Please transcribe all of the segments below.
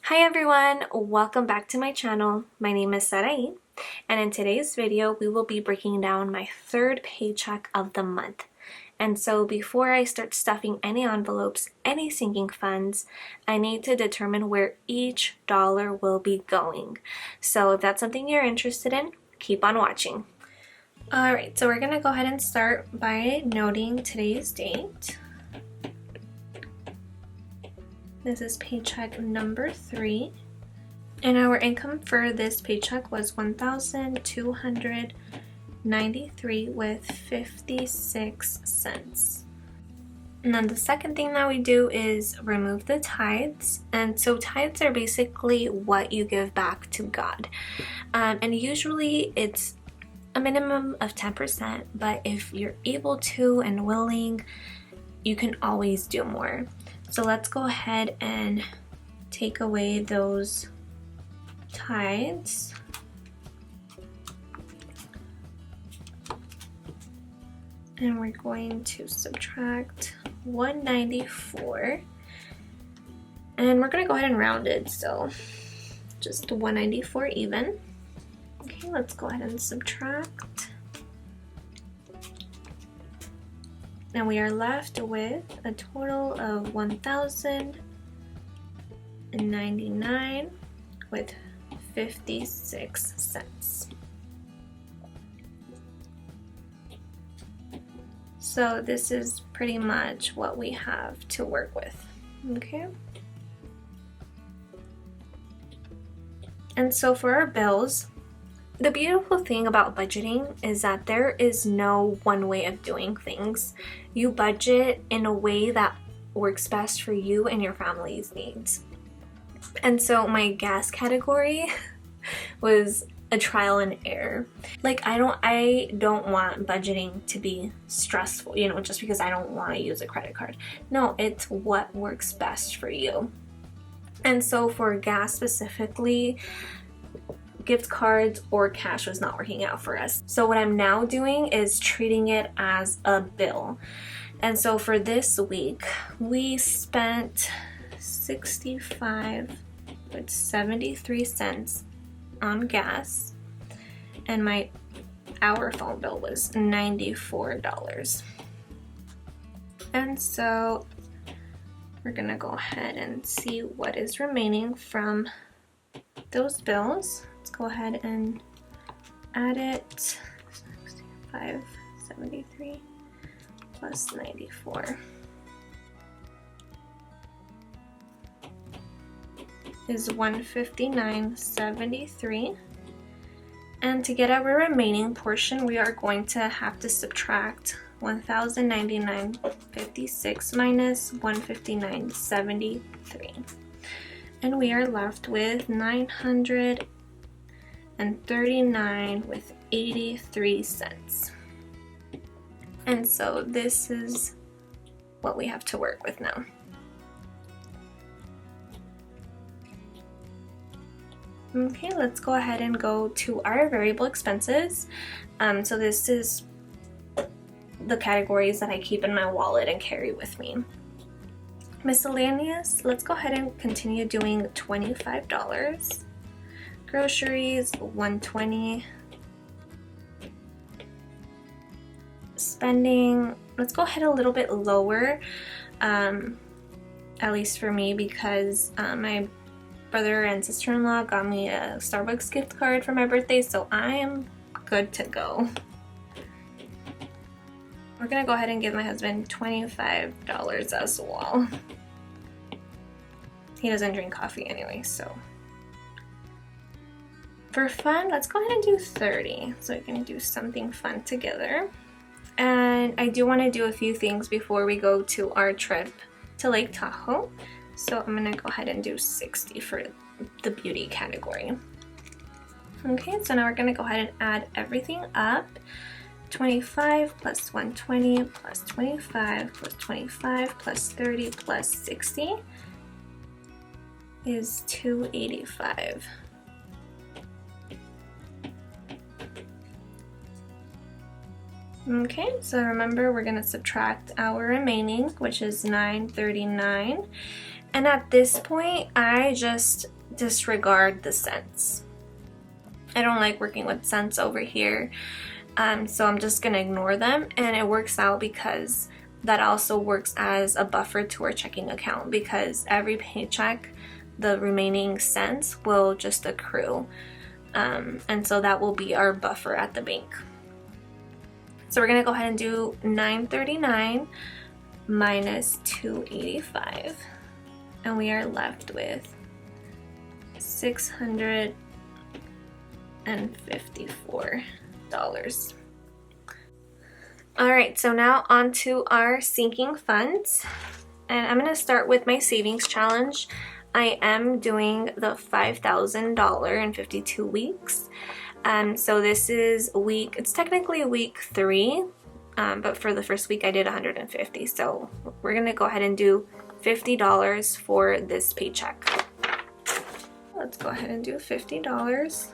Hi everyone, welcome back to my channel. My name is Sarai, and in today's video we will be breaking down my third paycheck of the month. And so before I start stuffing any envelopes, any sinking funds, I need to determine where each dollar will be going. So if that's something you're interested in, keep on watching. Alright, so we're gonna go ahead and start by noting today's date. This is paycheck number 3, and our income for this paycheck was $1,293 with 56 cents. And then the second thing that we do is remove the tithes. And so tithes are basically what you give back to God. And usually it's a minimum of 10%, but if you're able to and willing, you can always do more. So let's go ahead and take away those tithes. And we're going to subtract 194. And we're going to go ahead and round it, so just 194 even. Okay, let's go ahead and subtract. And we are left with a total of $1,099 with 56 cents. So this is pretty much what we have to work with, okay? And so for our bills, the beautiful thing about budgeting is that there is no one way of doing things. You budget in a way that works best for you and your family's needs. And so my gas category was a trial and error. Like I don't want budgeting to be stressful, just because I don't want to use a credit card. No, it's what works best for you. And so for gas specifically, gift cards or cash was not working out for us. So what I'm now doing is treating it as a bill. And so for this week, we spent $65.73 on gas, and our phone bill was $94. And so we're gonna go ahead and see what is remaining from those bills. Let's go ahead and add it. 65.73 plus 94 is 159.73. And to get our remaining portion, we are going to have to subtract 1,099.56 minus 159.73. And we are left with 939 with 83 cents. And so this is what we have to work with now. Okay, let's go ahead and go to our variable expenses. So this is the categories that I keep in my wallet and carry with me. Miscellaneous, let's go ahead and continue doing $25. Groceries, $120. Spending, let's go ahead a little bit lower, at least for me, because my brother and sister-in-law got me a Starbucks gift card for my birthday, so I am good to go. We're gonna go ahead and give my husband $25 as well. He doesn't drink coffee anyway, so. For fun, let's go ahead and do 30, so we can do something fun together. And I do want to do a few things before we go to our trip to Lake Tahoe. So I'm gonna go ahead and do 60 for the beauty category. Okay, so now we're gonna go ahead and add everything up. 25 plus 120 plus 25 plus 25 plus 30 plus 60 is 285. Okay, so remember we're going to subtract our remaining, which is 939, And at this point, I just disregard the cents. I don't like working with cents over here, so I'm just gonna ignore them, and it works out because that also works as a buffer to our checking account, because every paycheck, the remaining cents will just accrue, and so that will be our buffer at the bank. So we're gonna go ahead and do $939 minus $285, and we are left with $654. Alright, so now on to our sinking funds, and I'm going to start with my savings challenge. I am doing the $5,000 in 52 weeks. So this is it's technically week 3, but for the first week I did 150. So we're going to go ahead and do $50 for this paycheck. Let's go ahead and do $50.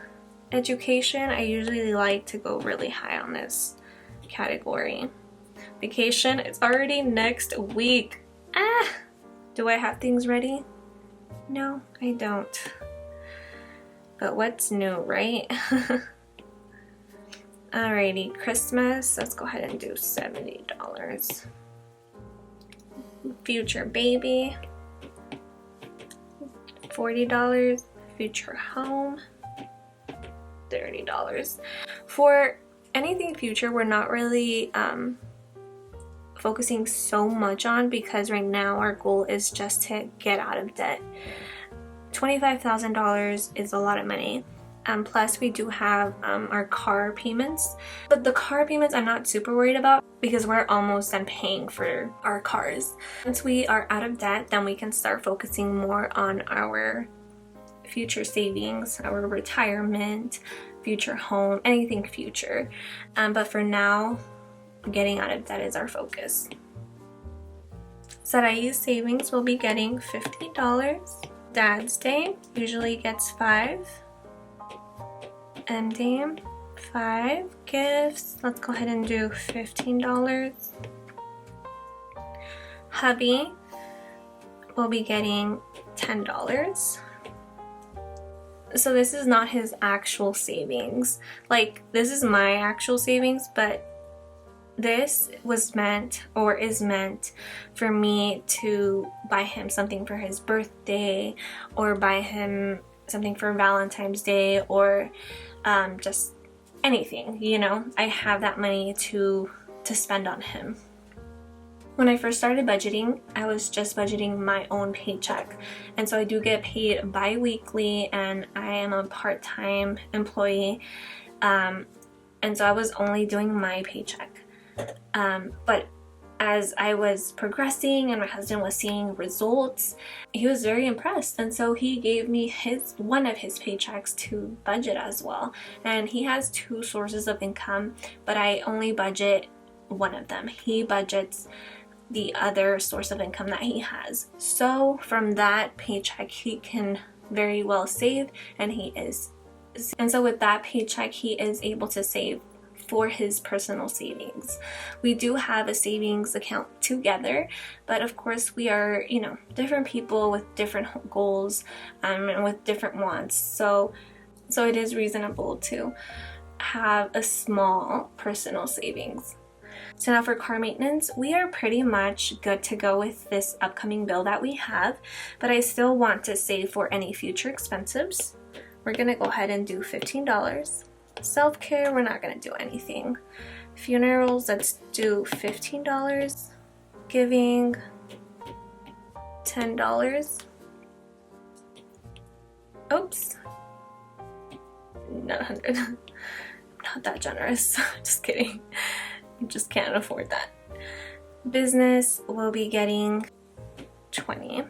Education, I usually like to go really high on this category. Vacation, it's already next week. Do I have things ready? No, I don't. But what's new, right? Alrighty, Christmas, let's go ahead and do $70. Future baby, $40. Future home, $30. For anything future, we're not really focusing so much on, because right now our goal is just to get out of debt. $25,000 is a lot of money. Plus we do have our car payments, but the car payments I'm not super worried about because we're almost done paying for our cars. Once we are out of debt, then we can start focusing more on our future savings, our retirement, future home, anything future. But for now, getting out of debt is our focus. Sarai's savings will be getting $50. Dad's Day usually gets $5. M-Day, $5. Gifts, let's go ahead and do $15. Hubby will be getting $10. So this is not his actual savings. Like, this is my actual savings, but this was meant, or is meant, for me to buy him something for his birthday, or buy him something for Valentine's Day, or just anything, you know. I have that money to spend on him. When I first started budgeting, I was just budgeting my own paycheck, and so I do get paid bi-weekly, and I am a part-time employee, and so I was only doing my paycheck. But as I was progressing and my husband was seeing results, he was very impressed, and so he gave me one of his paychecks to budget as well. And he has 2 sources of income, but I only budget one of them. He budgets the other source of income that he has. So from that paycheck, he can very well save, and and so with that paycheck, he is able to save for his personal savings. We do have a savings account together, but of course we are, you know, different people with different goals and with different wants. So it is reasonable to have a small personal savings. So now for car maintenance, we are pretty much good to go with this upcoming bill that we have, but I still want to save for any future expenses. We're gonna go ahead and do $15. Self-care, we're not gonna do anything. Funerals, let's do $15. Giving, $10. Oops, not 100. Not that generous. Just kidding. I just can't afford that. Business will be getting $20.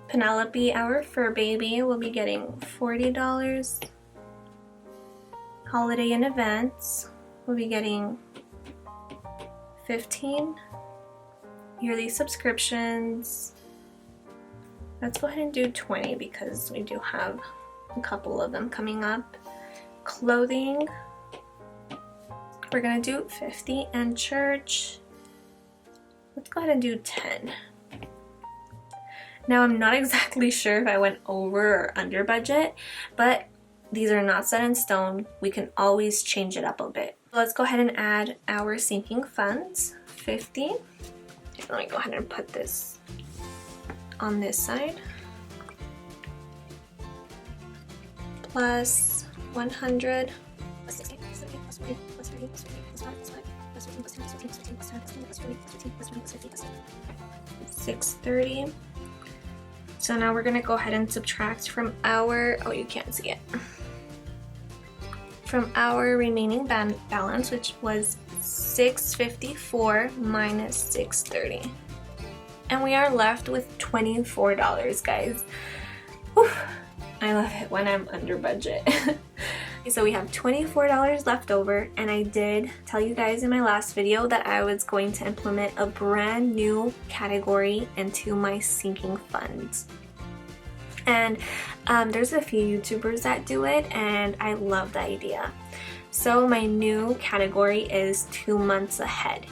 Penelope, our fur baby, will be getting $40. Holiday and events will be getting $15. Yearly subscriptions, let's go ahead and do $20 because we do have a couple of them coming up. Clothing, we're gonna do $50, and church, let's go ahead and do $10. Now I'm not exactly sure if I went over or under budget, but these are not set in stone. We can always change it up a bit. Let's go ahead and add our sinking funds, 50. Let me go ahead and put this on this side. Plus 100. Plus 60, plus 30, plus 40, plus 30, plus 40, plus 5, plus 5, plus 15, plus 10, plus 15, plus 15, plus 10, plus 15, plus 20, plus 15, plus 20, plus 50, plus 630. So now we're gonna go ahead and subtract from our, oh, you can't see it, from our remaining balance, which was 654 minus 630. And we are left with $24, guys. Whew. I love it when I'm under budget. So we have $24 left over, and I did tell you guys in my last video that I was going to implement a brand new category into my sinking funds. And there's a few YouTubers that do it, and I love the idea. So my new category is 2 months ahead.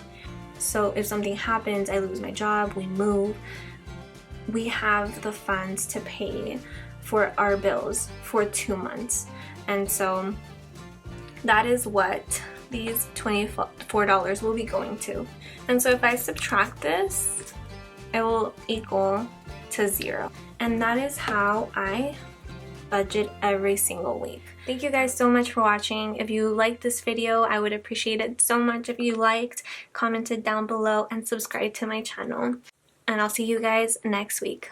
So if something happens, I lose my job, we move, we have the funds to pay for our bills for 2 months. And so that is what these $24 will be going to. And so if I subtract this, it will equal to 0. And that is how I budget every single week. Thank you guys so much for watching. If you liked this video, I would appreciate it so much if you liked, commented down below, and subscribed to my channel. And I'll see you guys next week.